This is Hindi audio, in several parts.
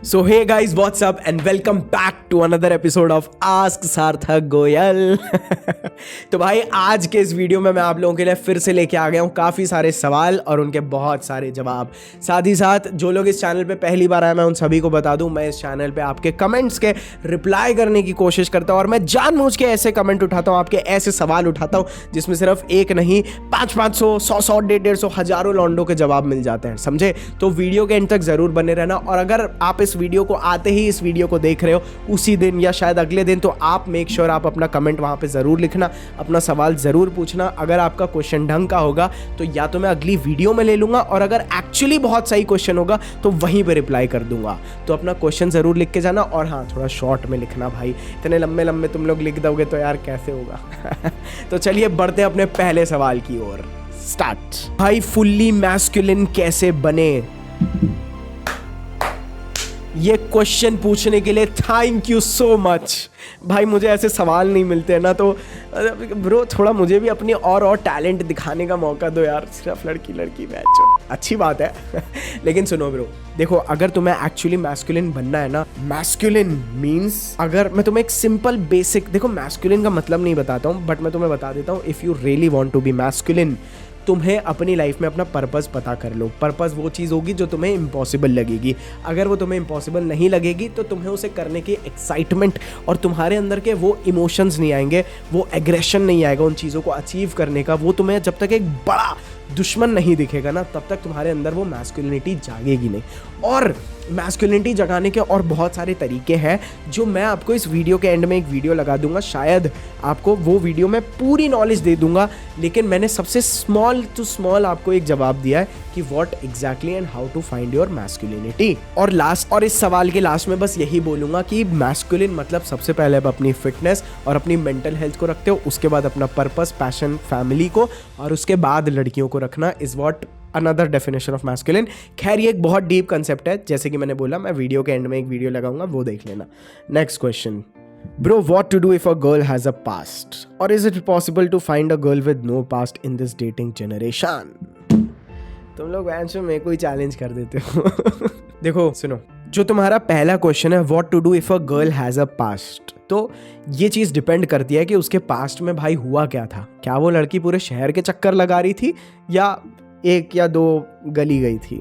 So hey guys what's up and welcome back to another episode of ask Sarthak Goyal. तो भाई आज के इस वीडियो में मैं आप लोगों के लिए फिर से लेके आ गया हूँ काफ़ी सारे सवाल और उनके बहुत सारे जवाब। साथ ही साथ जो लोग इस चैनल पे पहली बार आए मैं उन सभी को बता दूं, मैं इस चैनल पे आपके कमेंट्स के रिप्लाई करने की कोशिश करता हूँ और मैं जानबूझ के ऐसे कमेंट उठाता हूँ, आपके ऐसे सवाल उठाता हूँ जिसमें सिर्फ एक नहीं 500, 100, 150, हजारों लौंडों के जवाब मिल जाते हैं, समझे। तो वीडियो के एंड तक जरूर बने रहना और अगर आप इस वीडियो को आते ही इस वीडियो को देख रहे हो उसी दिन या शायद अगले दिन, तो आप मेक श्योर आप अपना कमेंट वहां पे जरूर लिखना, अपना सवाल जरूर पूछना। अगर आपका क्वेश्चन ढंग का होगा तो या तो मैं अगली वीडियो में ले लूंगा और अगर एक्चुअली बहुत सही क्वेश्चन होगा तो वहीं पे रिप्लाई कर दूंगा। तो अपना क्वेश्चन जरूर लिख के जाना और हाँ, थोड़ा शॉर्ट में लिखना भाई, इतने लंबे लंबे तुम लोग लिख दोगे तो यार कैसे होगा। तो चलिए बढ़ते हैं अपने पहले सवाल की ओर। स्टार्ट। भाई फुल्ली मैस्कुलिन कैसे बने? ये क्वेश्चन पूछने के लिए थैंक यू सो मच। भाई मुझे ऐसे सवाल नहीं मिलते हैं ना, तो ब्रो थोड़ा मुझे भी अपनी और टैलेंट दिखाने का मौका दो यार। सिर्फ लड़की मैच अच्छी बात है। लेकिन सुनो ब्रो, देखो अगर तुम्हें एक्चुअली मैस्कुलिन बनना है ना, मैस्कुलिन मीन्स, अगर मैं तुम्हें एक सिंपल बेसिक, देखो मैस्कुलिन का मतलब नहीं बताता हूँ बट मैं तुम्हें बता देता हूँ। If you really want to be masculine, तुम्हें अपनी लाइफ में अपना पर्पस पता कर लो। पर्पस वो चीज़ होगी जो तुम्हें इम्पॉसिबल लगेगी। अगर वो तुम्हें इम्पॉसिबल नहीं लगेगी तो तुम्हें उसे करने की एक्साइटमेंट और तुम्हारे अंदर के वो इमोशंस नहीं आएंगे, वो एग्रेशन नहीं आएगा उन चीज़ों को अचीव करने का। वो तुम्हें जब तक एक बड़ा दुश्मन नहीं दिखेगा ना, तब तक तुम्हारे अंदर वो मैस्कुलिनिटी जागेगी नहीं। और मैस्कुलिनिटी जगाने के और बहुत सारे तरीके हैं जो मैं आपको इस वीडियो के एंड में एक वीडियो लगा दूंगा, शायद आपको वो वीडियो में पूरी नॉलेज दे दूंगा। लेकिन मैंने सबसे स्मॉल टू स्मॉल आपको एक जवाब दिया है कि what exactly and how to find your masculinity. और इस सवाल के लास्ट में बस यही बोलूंगा कि मैस्कुलिन मतलब सबसे पहले आप अपनी फिटनेस और अपनी मेंटल हेल्थ को रखते हो, उसके बाद अपना पर्पस, पैशन, फैमिली को, और उसके बाद लड़कियों को रखना is what another definition of masculine. खैर ये एक बहुत डीप कंसेप्ट है, जैसे कि मैंने बोला मैं वीडियो के एंड में एक वीडियो लगाऊंगा, वो देख लेना। Next question, bro what to do if a girl has a past, और is it possible to find a girl with no past in this dating generation? तुम लोग वैंस में कोई चैलेंज कर देते हो। देखो सुनो, जो तुम्हारा पहला क्वेश्चन है what to do if a girl has a past, तो ये चीज़ डिपेंड करती है कि उसके पास्ट में भाई हुआ क्या था। क्या वो लड़की पूरे शहर के चक्कर लगा रही थी या एक या दो गली गई थी?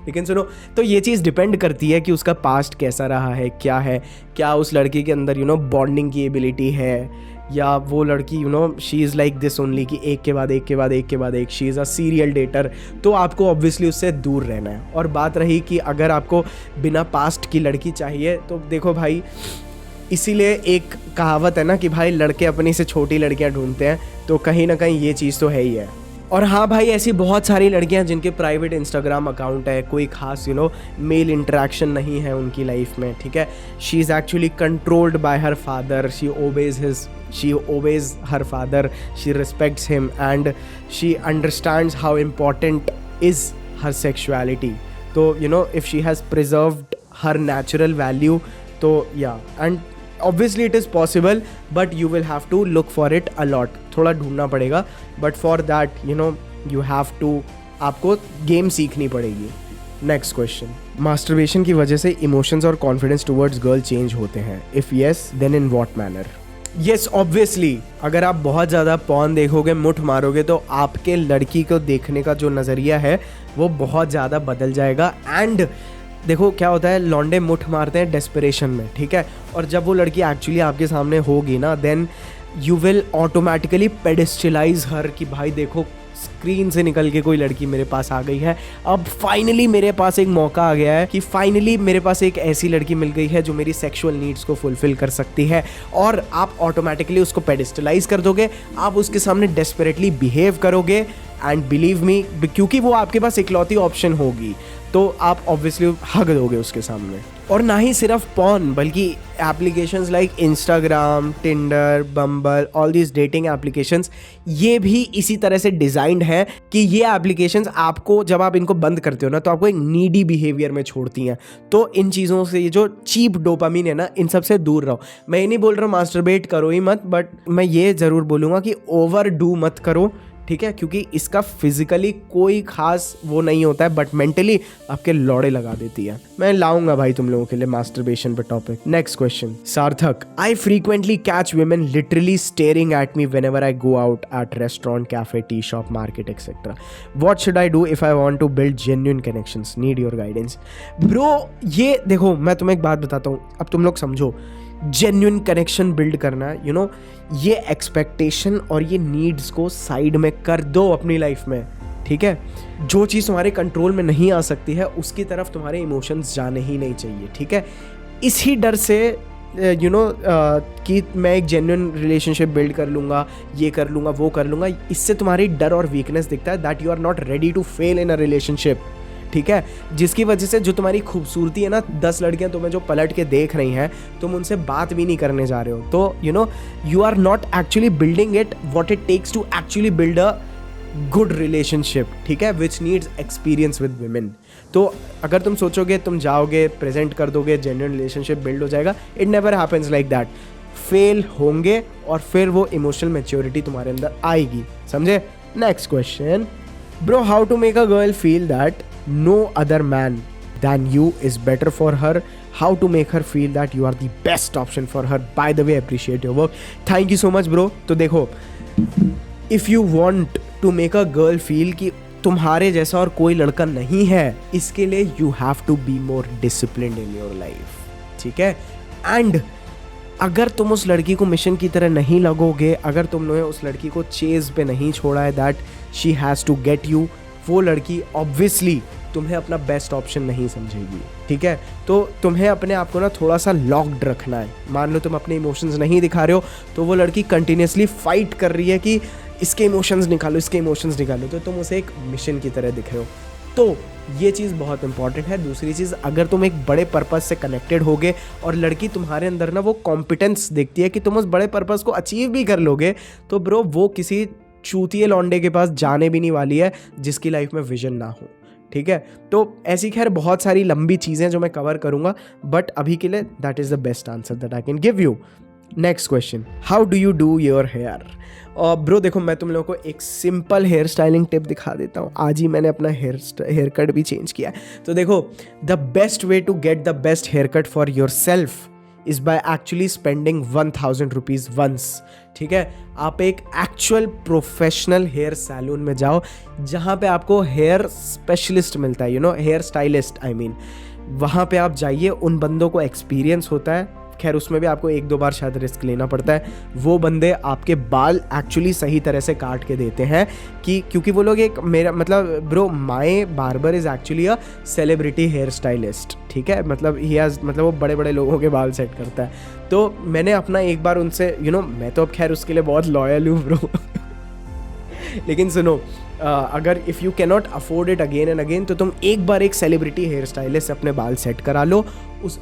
लेकिन सुनो, तो ये चीज़ डिपेंड करती है कि उसका पास्ट कैसा रहा है, क्या है, क्या उस लड़की के अंदर बॉन्डिंग की एबिलिटी है, या वो लड़की she is like this only कि एक के बाद एक के बाद एक के बाद एक, she is a serial debtor. तो आपको ऑब्वियसली उससे दूर रहना है। और बात रही कि अगर आपको बिना पास्ट की लड़की चाहिए, तो देखो भाई, इसीलिए एक कहावत है ना कि भाई लड़के अपनी से छोटी लड़कियां ढूंढते हैं, तो कहीं ना कहीं ये चीज़ तो है ही है। और हाँ भाई, ऐसी बहुत सारी लड़कियां जिनके प्राइवेट इंस्टाग्राम अकाउंट है, कोई खास मेल इंटरेक्शन नहीं है उनकी लाइफ में, ठीक है। She is actually controlled by her father, she obeys her father, she respects him and she understands how important is her sexuality. तो if she has preserved her natural value, तो yeah and obviously it is possible but you will have to look for it a lot, थोड़ा ढूंढना पड़ेगा, but for that you have to, आपको गेम सीखनी पड़ेगी। नेक्स्ट क्वेश्चन, मास्टरबेशन की वजह से इमोशंस और कॉन्फिडेंस टुवर्ड्स गर्ल चेंज होते हैं? If yes then in what manner? Yes obviously, अगर आप बहुत ज़्यादा पॉर्न देखोगे, मुठ मारोगे, तो आपके लड़की को देखने का जो नज़रिया है वो बहुत ज़्यादा बदल जाएगा। एंड देखो क्या होता है, लौंडे मुठ मारते हैं डेस्परेशन में, ठीक है। और जब वो लड़की एक्चुअली आपके सामने होगी ना, देन यू विल ऑटोमेटिकली पेडिस्टलाइज हर कि भाई देखो स्क्रीन से निकल के कोई लड़की मेरे पास आ गई है, अब फाइनली मेरे पास एक मौका आ गया है कि फाइनली मेरे पास एक ऐसी लड़की मिल गई है जो मेरी सेक्सुअल नीड्स को फुलफिल कर सकती है। और आप ऑटोमेटिकली उसको पेडिस्टलाइज कर दोगे, आप उसके सामने डेस्परेटली बिहेव करोगे एंड बिलीव मी, क्योंकि वो आपके पास इकलौती ऑप्शन होगी, तो आप ऑब्वियसली हग दोगे उसके सामने। और ना ही सिर्फ पॉर्न, बल्कि applications like Instagram, Tinder, bumble, all these dating applications, ये भी इसी तरह से डिज़ाइंड हैं कि ये एप्लीकेशंस आपको, जब आप इनको बंद करते हो ना, तो आपको एक नीडी बिहेवियर में छोड़ती हैं। तो इन चीज़ों से, ये जो चीप डोपामिन है ना, इन सब से दूर रहो। मैं ये नहीं बोल रहा हूँ मास्टरबेट करो ही मत, बट मैं ये ज़रूर बोलूँगा कि ओवर डू मत करो, ठीक है, क्योंकि इसका फिजिकली कोई खास वो नहीं होता है, बट मेंटली आपके लौड़े लगा देती है। मैं लाऊंगा भाई तुम लोगों के लिए मास्टरबेशन पे topic. Next question, Sarthak, I frequently catch women literally staring at me whenever I go out at restaurant, cafe, tea shop, market, etc. What should I do if I want to build genuine connections? Need your guidance. Bro, ये देखो मैं तुम्हें एक बात बताता हूँ, अब तुम लोग समझो, जेन्युइन कनेक्शन बिल्ड करना, यू नो, ये एक्सपेक्टेशन और ये नीड्स को साइड में कर दो अपनी लाइफ में, ठीक है। जो चीज़ तुम्हारे कंट्रोल में नहीं आ सकती है उसकी तरफ तुम्हारे इमोशंस जाने ही नहीं चाहिए, ठीक है। इसी डर से यू नो कि मैं एक जेन्युइन रिलेशनशिप बिल्ड कर लूँगा, ये कर लूँगा, वो कर लूँगा, इससे तुम्हारी डर और वीकनेस दिखता है that you are not ready to fail in a relationship, ठीक है। जिसकी वजह से जो तुम्हारी खूबसूरती है ना, 10 लड़कियां तुम्हें जो पलट के देख रही हैं, तुम उनसे बात भी नहीं करने जा रहे हो, तो you know you are not actually building it what it takes to actually build a good relationship, ठीक है, which needs experience with women. तो अगर तुम सोचोगे तुम जाओगे प्रेजेंट कर दोगे जेन्युइन रिलेशनशिप बिल्ड हो जाएगा, it never happens like that. Fail होंगे और फिर वो इमोशनल मैच्योरिटी तुम्हारे अंदर आएगी, समझे। Next question, bro, how to make a girl feel that no other man than you is better for her, how to make her feel that you are the best option for her. By the way, appreciate your work, thank you so much bro. तो देखो, if you want to make a girl feel कि तुम्हारे जैसा और कोई लड़का नहीं है, इसके लिए you have to be more disciplined in your life, ठीक है। एंड अगर तुम उस लड़की को मिशन की तरह नहीं लगोगे, अगर तुमने उस लड़की को चेज पे नहीं छोड़ा है that she has to get you, वो लड़की ऑब्वियसली तुम्हें अपना बेस्ट ऑप्शन नहीं समझेगी, ठीक है। तो तुम्हें अपने आप को ना थोड़ा सा लॉक्ड रखना है। मान लो तुम अपने इमोशंस नहीं दिखा रहे हो, तो वो लड़की कंटिन्यूसली फाइट कर रही है कि इसके इमोशंस निकालो, इसके इमोशंस निकालो, तो तुम उसे एक मिशन की तरह दिख रहे हो। तो ये चीज़ बहुत इंपॉर्टेंट है। दूसरी चीज़, अगर तुम एक बड़े पर्पस से कनेक्टेड होगे और लड़की तुम्हारे अंदर ना वो कॉम्पिटेंस देखती है कि तुम उस बड़े पर्पस को अचीव भी कर लोगे, तो ब्रो वो किसी चूतिए लौंडे के पास जाने भी नहीं वाली है जिसकी लाइफ में विजन ना हो, ठीक है। तो ऐसी खैर बहुत सारी लंबी चीज़ें जो मैं कवर करूंगा, बट अभी के लिए that is the best answer that I can give you. Next question, how do you do your hair? और ब्रो देखो, मैं तुम लोगों को एक सिंपल हेयर स्टाइलिंग टिप दिखा देता हूँ। आज ही मैंने अपना हेयर कट भी चेंज किया है। तो देखो, the best way to get the best hair cut for yourself is by actually spending 1000 rupees once, ठीक है। आप एक एक्चुअल प्रोफेशनल हेयर सैलून में जाओ जहाँ पे आपको हेयर स्पेशलिस्ट मिलता है, you know, hair stylist I mean. वहाँ पे आप जाइए, उन बंदों को एक्सपीरियंस होता है, खैर उसमें भी आपको 1-2 बार शायद रिस्क लेना पड़ता है। वो बंदे आपके बाल एक्चुअली सही तरह से काट के देते हैं कि क्योंकि वो लोग एक, मेरा मतलब bro, my barber is actually a celebrity hair stylist, ठीक है। मतलब ही हैज़, मतलब वो बड़े बड़े लोगों के बाल सेट करता है। तो मैंने अपना एक बार उनसे, यू नो, मैं तो अब खैर उसके लिए बहुत लॉयल हूँ ब्रो लेकिन सुनो, अगर if you cannot afford it again and again, तो तुम एक बार एक सेलिब्रिटी हेयर स्टाइलिस्ट से अपने बाल सेट करा लो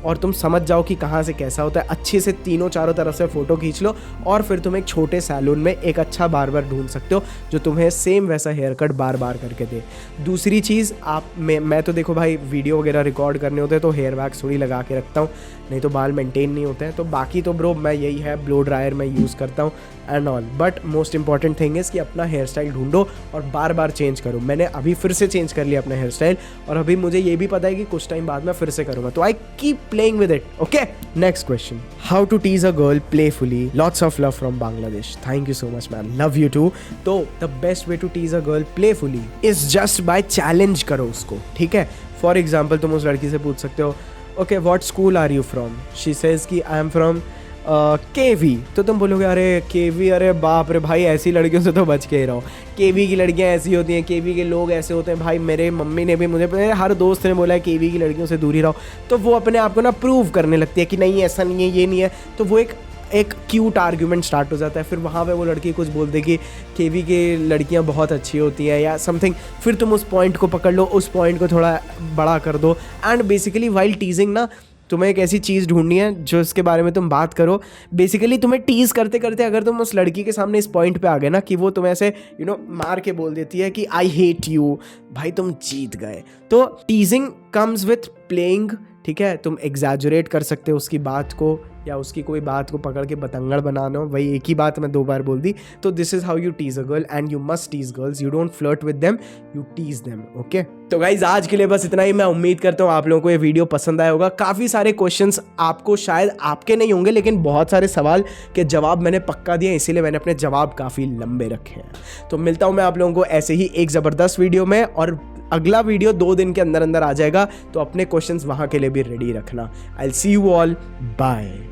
और तुम समझ जाओ कि कहाँ से कैसा होता है। अच्छे से तीनों चारों तरफ से फ़ोटो खींच लो और फिर तुम एक छोटे सैलून में एक अच्छा बार्बर ढूंढ सकते हो जो तुम्हें सेम वैसा हेयर कट बार बार करके दे। दूसरी चीज़, मैं तो देखो भाई, वीडियो वगैरह रिकॉर्ड करने होते हैं तो हेयर वैक्स थोड़ी लगा के रखता हूँ, नहीं तो बाल मेंटेन नहीं होते हैं। तो बाकी तो ब्रो मैं यही है, ब्लो ड्रायर मैं यूज़ करता हूँ and all. But most important thing is कि अपना हेयर स्टाइल ढूंढो और बार बार चेंज करो। मैंने अभी फिर से चेंज कर लिया अपना हेयर स्टाइल और अभी मुझे ये भी पता है कि कुछ टाइम बाद मैं फिर से करूँगा, तो I keep playing with it, okay. Next question, how to tease a girl playfully? Lots of love from Bangladesh, thank you so much man, love you too. तो the best way to tease a girl playfully is just by challenge करो उसको, ठीक है। फॉर एग्जाम्पल, तुम उस लड़की से पूछ सकते हो, okay what school are you from? She says कि आई एम फ्रॉम केवी। तो तुम बोलोगे अरे केवी, अरे बाप रे भाई, ऐसी लड़कियों से तो बच के ही रहो, केवी की लड़कियां ऐसी होती हैं, केवी के लोग ऐसे होते हैं। भाई मेरे मम्मी ने भी, मेरे हर दोस्त ने बोला है केवी की लड़कियों से दूर ही रहो। तो वो अपने आप को ना प्रूव करने लगती है कि नहीं ऐसा नहीं है, ये नहीं है। तो वो एक क्यूट आर्ग्यूमेंट स्टार्ट हो जाता है। फिर वहाँ पे वो लड़की कुछ बोल दे कि केवी की लड़कियाँ बहुत अच्छी होती हैं या समथिंग, फिर तुम उस पॉइंट को पकड़ लो, उस पॉइंट को थोड़ा बड़ा कर दो। एंड बेसिकली वाइल टीजिंग ना, तुम्हें एक ऐसी चीज़ ढूंढनी है जो इसके बारे में तुम बात करो। बेसिकली तुम्हें टीज़ करते करते अगर तुम उस लड़की के सामने इस पॉइंट पे आ गए ना कि वो तुम्हें ऐसे मार के बोल देती है कि आई हेट यू, भाई तुम जीत गए। तो टीजिंग कम्स विथ प्लेइंग, ठीक है। तुम एग्जैजुरेट कर सकते हो उसकी बात को या उसकी कोई बात को पकड़ के बतंगड़ बनाना हो, वही एक ही बात मैं 2 बार बोल दी। तो this is how you tease a girl and you must tease girls, you don't flirt with them, you tease them. Okay, तो गाइज आज के लिए बस इतना ही। मैं उम्मीद करता हूँ आप लोगों को ये वीडियो पसंद आया होगा। काफ़ी सारे क्वेश्चंस आपको शायद आपके नहीं होंगे, लेकिन बहुत सारे सवाल के जवाब मैंने पक्का दिए, इसीलिए मैंने अपने जवाब काफ़ी लंबे रखे हैं। तो मिलता हूँ मैं आप लोगों को ऐसे ही एक ज़बरदस्त वीडियो में, और अगला वीडियो 2 दिन के अंदर अंदर आ जाएगा, तो अपने क्वेश्चंस वहाँ के लिए भी रेडी रखना। I will see you all, bye.